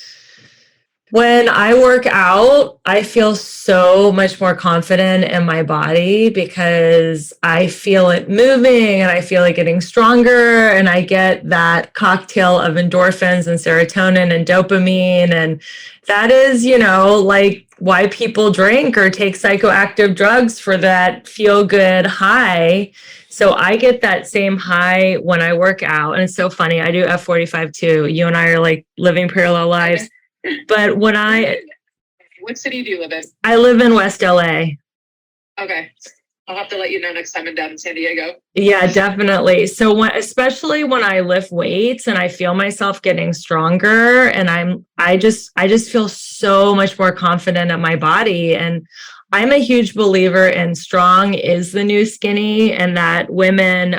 when I work out, I feel so much more confident in my body because I feel it moving and I feel it getting stronger, and I get that cocktail of endorphins and serotonin and dopamine. And that is, like why people drink or take psychoactive drugs, for that feel good high. So I get that same high when I work out. And it's so funny. I do F45 too. You and I are like living parallel lives. But when what city do you live in? I live in West LA. Okay. I'll have to let you know next time I'm down in San Diego. Yeah, definitely. So especially when I lift weights and I feel myself getting stronger, and I just feel so much more confident in my body. And I'm a huge believer in strong is the new skinny, and that women,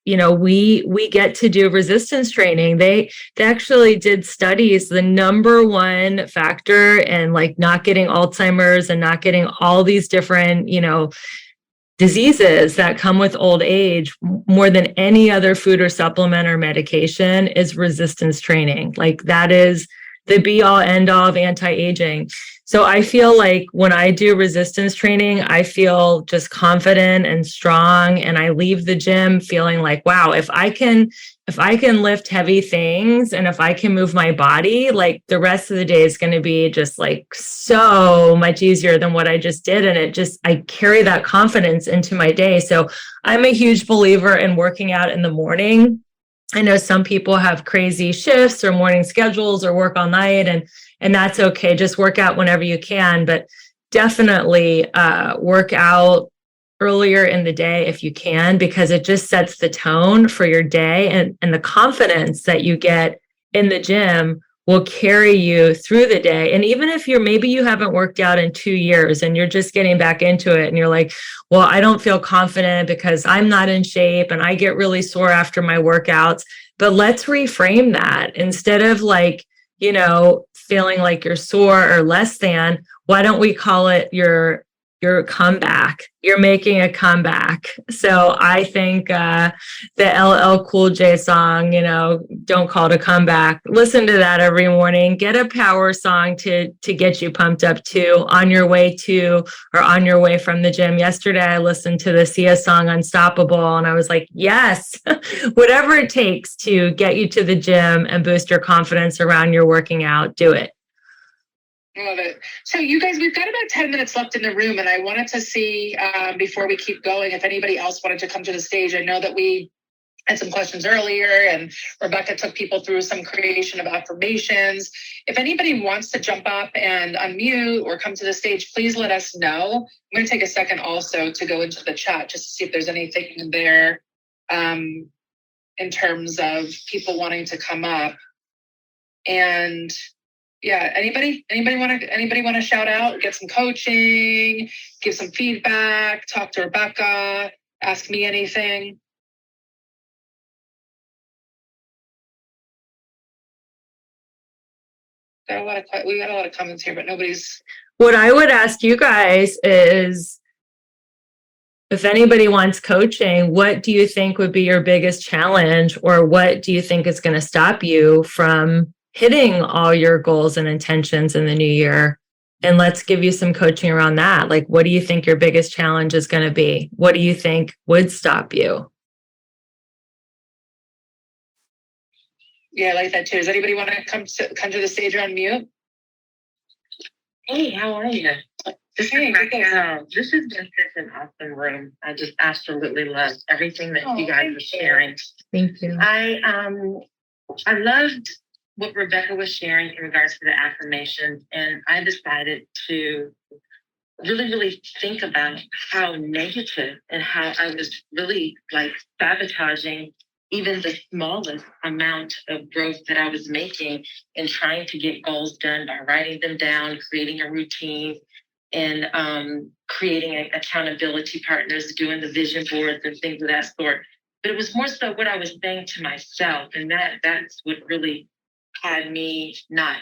we get to do resistance training. They actually did studies. The number one factor in like not getting Alzheimer's and not getting all these different, diseases that come with old age, more than any other food or supplement or medication, is resistance training. Like, that is the be all end all of anti-aging. So I feel like when I do resistance training, I feel just confident and strong, and I leave the gym feeling like, wow, if I can lift heavy things and if I can move my body, like the rest of the day is going to be just like so much easier than what I just did. And I carry that confidence into my day. So I'm a huge believer in working out in the morning. I know some people have crazy shifts or morning schedules or work all night, and that's okay. Just work out whenever you can, but definitely work out earlier in the day if you can, because it just sets the tone for your day, and the confidence that you get in the gym will carry you through the day. And even if maybe you haven't worked out in 2 years and you're just getting back into it and you're like, well, I don't feel confident because I'm not in shape and I get really sore after my workouts. But let's reframe that. Instead of like, feeling like you're sore or less than, why don't we call it your comeback? You're making a comeback. So I think the LL Cool J song, don't call it a comeback. Listen to that every morning. Get a power song to get you pumped up to on your way to or on your way from the gym. Yesterday, I listened to the Sia song Unstoppable, and I was like, yes, whatever it takes to get you to the gym and boost your confidence around your working out, do it. Love it. So you guys, we've got about 10 minutes left in the room, and I wanted to see before we keep going, if anybody else wanted to come to the stage. I know that we had some questions earlier, and Rebecca took people through some creation of affirmations. If anybody wants to jump up and unmute or come to the stage, please let us know. I'm going to take a second also to go into the chat just to see if there's anything in there in terms of people wanting to come up. And yeah, anybody want to shout out, get some coaching, give some feedback, talk to Rebecca, ask me anything? We got a lot of comments here, but nobody's. What I would ask you guys is, if anybody wants coaching, what do you think would be your biggest challenge, or what do you think is going to stop you from hitting all your goals and intentions in the new year? And let's give you some coaching around that. Like, what do you think your biggest challenge is going to be? What do you think would stop you? Yeah, I like that too. Does anybody want to come to the stage or unmute? Hey, how are you? This has been such an awesome room. I just absolutely love everything that you guys are sharing. Thank you. I loved what Rebecca was sharing in regards to the affirmations, and I decided to really, really think about how negative and how I was really like sabotaging even the smallest amount of growth that I was making in trying to get goals done by writing them down, creating a routine, and creating accountability partners, doing the vision boards and things of that sort. But it was more so what I was saying to myself, and that's what really had me not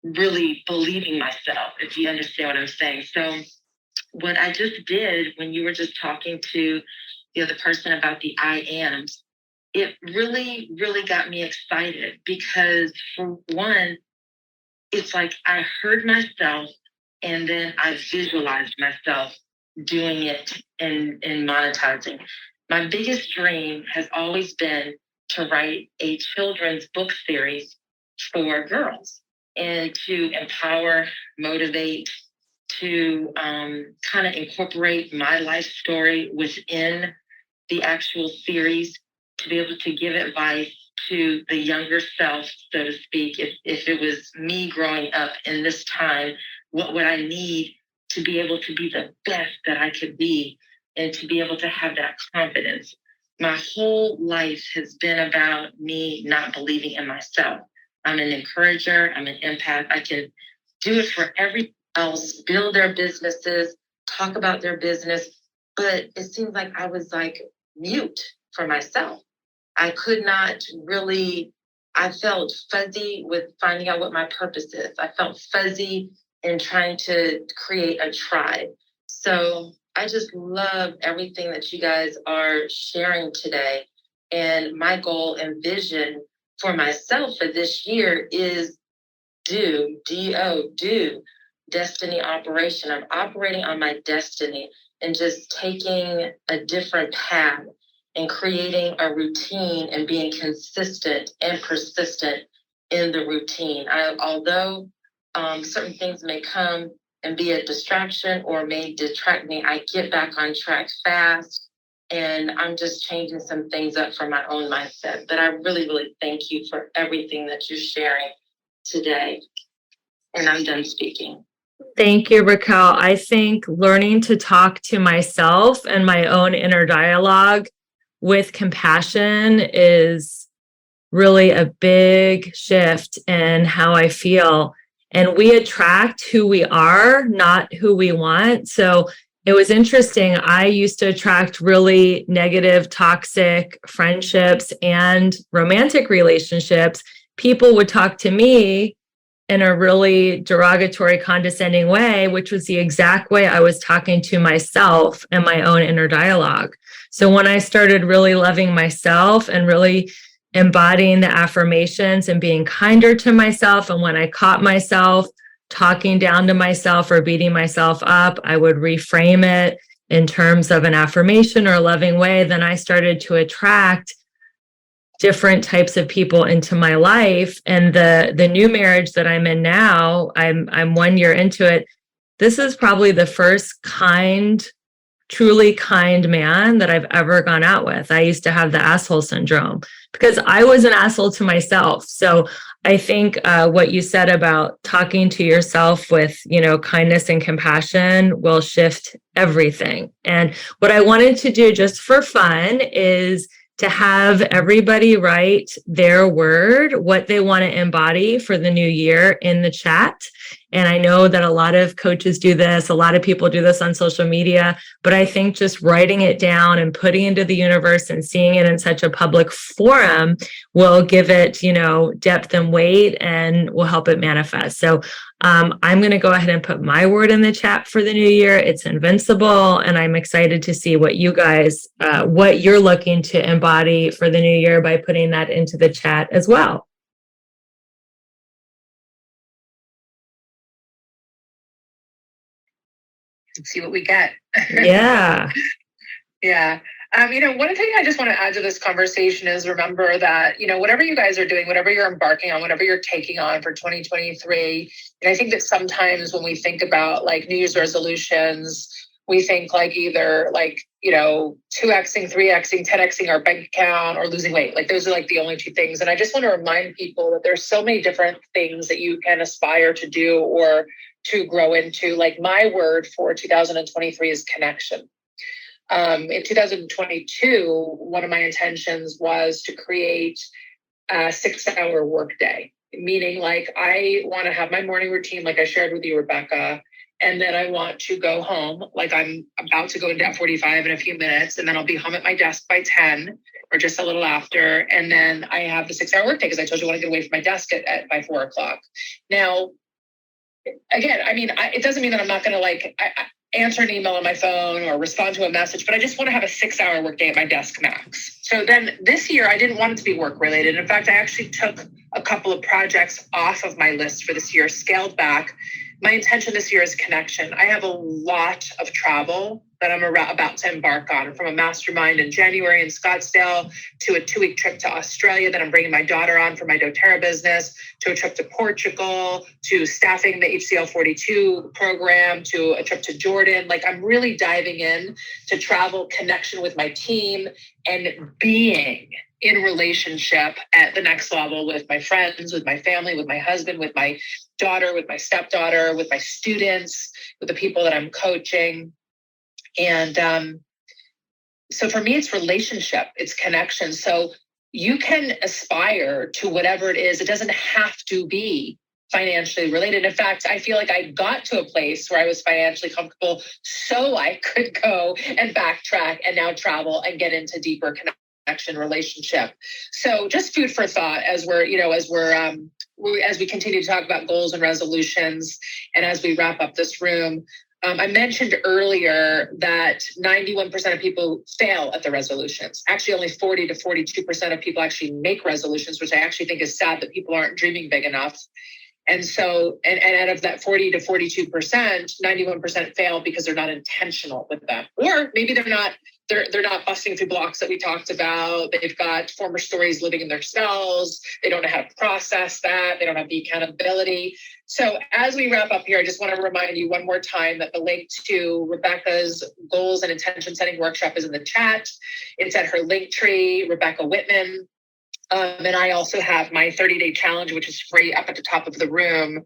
really believing myself, if you understand what I'm saying. So what I just did when you were just talking to the other person about the I ams, it really, really got me excited because, for one, it's like I heard myself and then I visualized myself doing it and monetizing. My biggest dream has always been to write a children's book series for girls and to empower, motivate, to kind of incorporate my life story within the actual series, to be able to give advice to the younger self, so to speak. If it was me growing up in this time, what would I need to be able to be the best that I could be and to be able to have that confidence? My whole life has been about me not believing in myself. I'm an encourager. I'm an empath. I can do it for everyone else, build their businesses, talk about their business. But it seems like I was like mute for myself. I could not really, I felt fuzzy with finding out what my purpose is. I felt fuzzy in trying to create a tribe. So I just love everything that you guys are sharing today. And my goal and vision for myself for this year is do destiny operation. I'm operating on my destiny and just taking a different path and creating a routine and being consistent and persistent in the routine. Although certain things may come and be a distraction or may detract me, I get back on track fast. And I'm just changing some things up for my own mindset. But I really, really thank you for everything that you're sharing today. And I'm done speaking. Thank you, Raquel. I think learning to talk to myself and my own inner dialogue with compassion is really a big shift in how I feel. And we attract who we are, not who we want. So it was interesting. I used to attract really negative, toxic friendships and romantic relationships. People would talk to me in a really derogatory, condescending way, which was the exact way I was talking to myself and my own inner dialogue. So when I started really loving myself and really embodying the affirmations and being kinder to myself, and when I caught myself talking down to myself or beating myself up, I would reframe it in terms of an affirmation or a loving way. Then I started to attract different types of people into my life. And the new marriage that I'm in now, I'm 1 year into it. This is probably the first truly kind man that I've ever gone out with. I used to have the asshole syndrome because I was an asshole to myself. So I think what you said about talking to yourself with, kindness and compassion will shift everything. And what I wanted to do just for fun is to have everybody write their word, what they want to embody for the new year in the chat. And I know that a lot of coaches do this, a lot of people do this on social media, but I think just writing it down and putting it into the universe and seeing it in such a public forum will give it, depth and weight and will help it manifest. So I'm going to go ahead and put my word in the chat for the new year. It's invincible. And I'm excited to see what you guys, what you're looking to embody for the new year by putting that into the chat as well. Let's see what we get. Yeah. Yeah. One thing I just want to add to this conversation is remember that, whatever you guys are doing, whatever you're embarking on, whatever you're taking on for 2023, and I think that sometimes when we think about like New Year's resolutions, we think like either like, 2xing, 3xing, 10xing our bank account or losing weight. Like those are like the only two things. And I just want to remind people that there's so many different things that you can aspire to do or to grow into. Like my word for 2023 is connection. In 2022, one of my intentions was to create a 6-hour workday, meaning like I want to have my morning routine, like I shared with you, Rebecca, and then I want to go home, like I'm about to go into F45 in a few minutes, and then I'll be home at my desk by 10 or just a little after, and then I have the 6-hour workday because I told you I want to get away from my desk by 4 o'clock. Now, again, it doesn't mean that I'm not going to answer an email on my phone or respond to a message, but I just want to have a 6-hour workday at my desk max. So then this year, I didn't want it to be work related. In fact, I actually took a couple of projects off of my list for this year, scaled back. My intention this year is connection. I have a lot of travel that I'm about to embark on, from a mastermind in January in Scottsdale to a 2-week trip to Australia that I'm bringing my daughter on for my doTERRA business, to a trip to Portugal, to staffing the HCL 42 program, to a trip to Jordan. Like I'm really diving in to travel, connection with my team, and being in relationship at the next level with my friends, with my family, with my husband, with my daughter, with my stepdaughter, with my students, with the people that I'm coaching. And so for me, it's relationship, it's connection. So you can aspire to whatever it is. It doesn't have to be financially related. In fact, I feel like I got to a place where I was financially comfortable so I could go and backtrack and now travel and get into deeper connection relationship. So just food for thought as we continue to talk about goals and resolutions, and as we wrap up this room. I mentioned earlier that 91% of people fail at the resolutions. Actually, only 40 to 42% of people actually make resolutions, which I actually think is sad that people aren't dreaming big enough. And so, and out of that 40 to 42%, 91% fail because they're not intentional with them. Or maybe they're not busting through blocks that we talked about. They've got former stories living in their cells. They don't know how to process that. They don't have the accountability. So as we wrap up here, I just want to remind you one more time that the link to Rebecca's goals and intention setting workshop is in the chat. It's at her link tree, Rebecca Whitman. And I also have my 30-day challenge, which is free, up at the top of the room.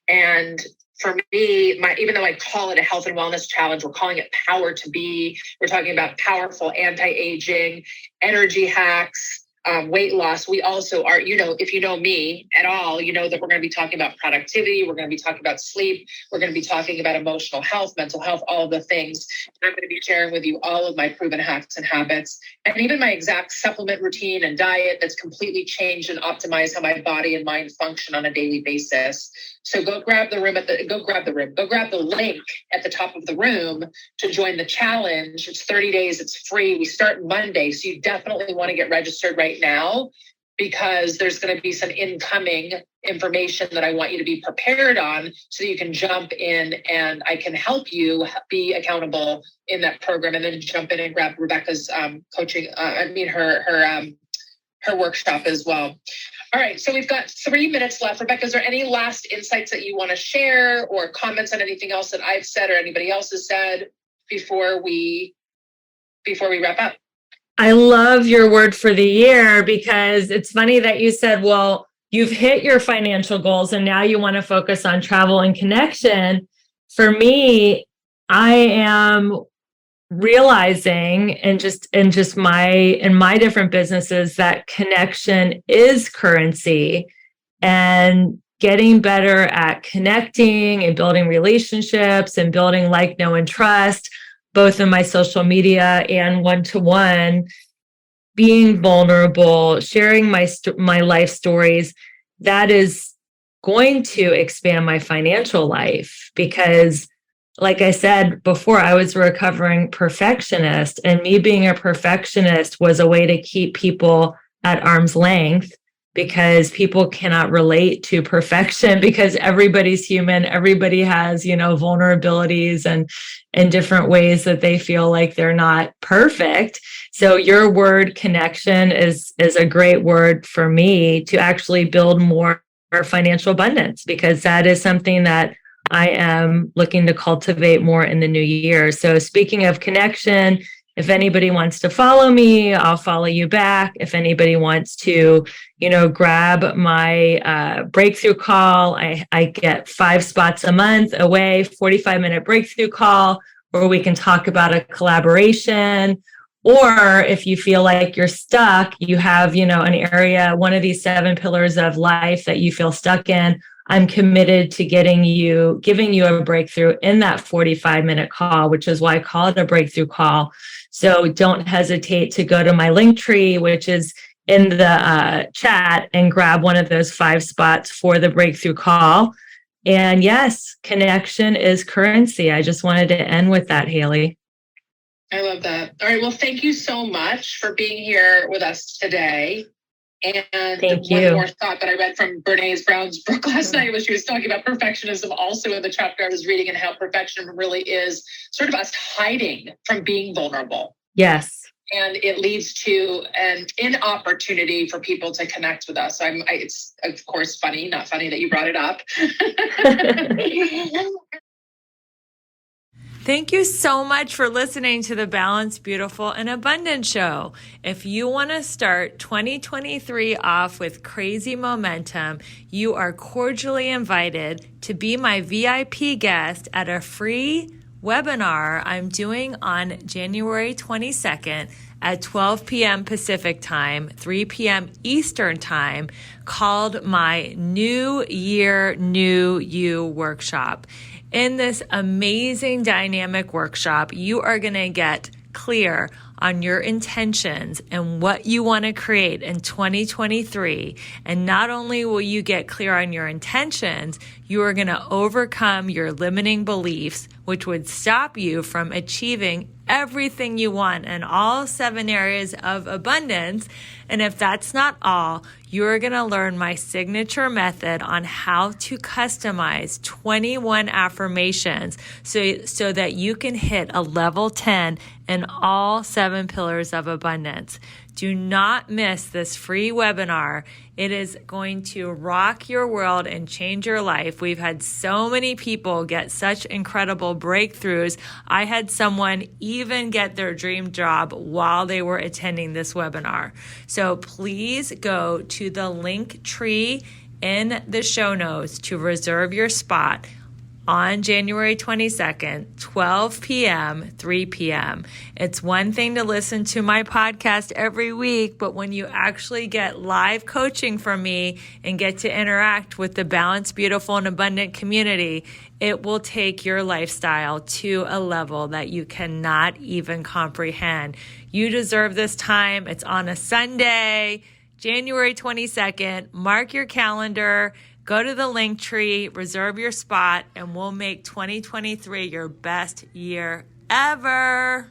And for me, even though I call it a health and wellness challenge, we're calling it Power to Be. We're talking about powerful anti-aging, energy hacks, weight loss, we also are, if you know me at all, you know that we're going to be talking about productivity. We're going to be talking about sleep. We're going to be talking about emotional health, mental health, all of the things. And I'm going to be sharing with you all of my proven hacks and habits, and even my exact supplement routine and diet that's completely changed and optimized how my body and mind function on a daily basis. So go grab the link at the top of the room to join the challenge. It's 30 days. It's free. We start Monday. So you definitely want to get registered right now, because there's going to be some incoming information that I want you to be prepared on, so you can jump in and I can help you be accountable in that program, and then jump in and grab Rebecca's coaching. Her workshop as well. All right, so we've got 3 minutes left. Rebecca, is there any last insights that you want to share, or comments on anything else that I've said or anybody else has said before we wrap up? I love your word for the year, because it's funny that you said, well, you've hit your financial goals and now you want to focus on travel and connection. For me, I am realizing in my different businesses that connection is currency, and getting better at connecting and building relationships and building like, know, and trust, both in my social media and one-to-one, being vulnerable, sharing my life stories, that is going to expand my financial life. Because like I said before, I was a recovering perfectionist, and me being a perfectionist was a way to keep people at arm's length, because people cannot relate to perfection, because everybody's human. Everybody has, vulnerabilities and different ways that they feel like they're not perfect. So your word connection is a great word for me to actually build more financial abundance, because that is something that I am looking to cultivate more in the new year. So speaking of connection, if anybody wants to follow me, I'll follow you back. If anybody wants to, grab my breakthrough call, I get 5 spots a month away, 45-minute breakthrough call, where we can talk about a collaboration. Or if you feel like you're stuck, you have, an area, one of these 7 pillars of life that you feel stuck in, I'm committed to giving you a breakthrough in that 45-minute call, which is why I call it a breakthrough call. So don't hesitate to go to my link tree, which is in the chat, and grab one of those 5 spots for the breakthrough call. And yes, connection is currency. I just wanted to end with that, Haley. I love that. All right. Well, thank you so much for being here with us today. And one more thought that I read from Brene Brown's book last night was she was talking about perfectionism also in the chapter I was reading, and how perfection really is sort of us hiding from being vulnerable. Yes. And it leads to an inopportunity for people to connect with us. It's of course not funny that you brought it up. Thank you so much for listening to the Balanced, Beautiful, and Abundant Show. If you want to start 2023 off with crazy momentum, you are cordially invited to be my VIP guest at a free webinar I'm doing on January 22nd at 12 p.m. Pacific Time, 3 p.m. Eastern Time, called my New Year, New You workshop. In this amazing dynamic workshop, you are going to get clear on your intentions and what you want to create in 2023. And not only will you get clear on your intentions, you are going to overcome your limiting beliefs, which would stop you from achieving everything you want in all 7 areas of abundance. And if that's not all, you're going to learn my signature method on how to customize 21 affirmations so that you can hit a level 10 in all 7 pillars of abundance. Do not miss this free webinar. It is going to rock your world and change your life. We've had so many people get such incredible breakthroughs. I had someone even get their dream job while they were attending this webinar. So please go to the link tree in the show notes to reserve your spot. on January 22nd, 12 p.m., 3 p.m. It's one thing to listen to my podcast every week, but when you actually get live coaching from me and get to interact with the Balanced, Beautiful, and Abundant community, it will take your lifestyle to a level that you cannot even comprehend. You deserve this time. It's on a Sunday, January 22nd. Mark your calendar. Go to the link tree, reserve your spot, and we'll make 2023 your best year ever.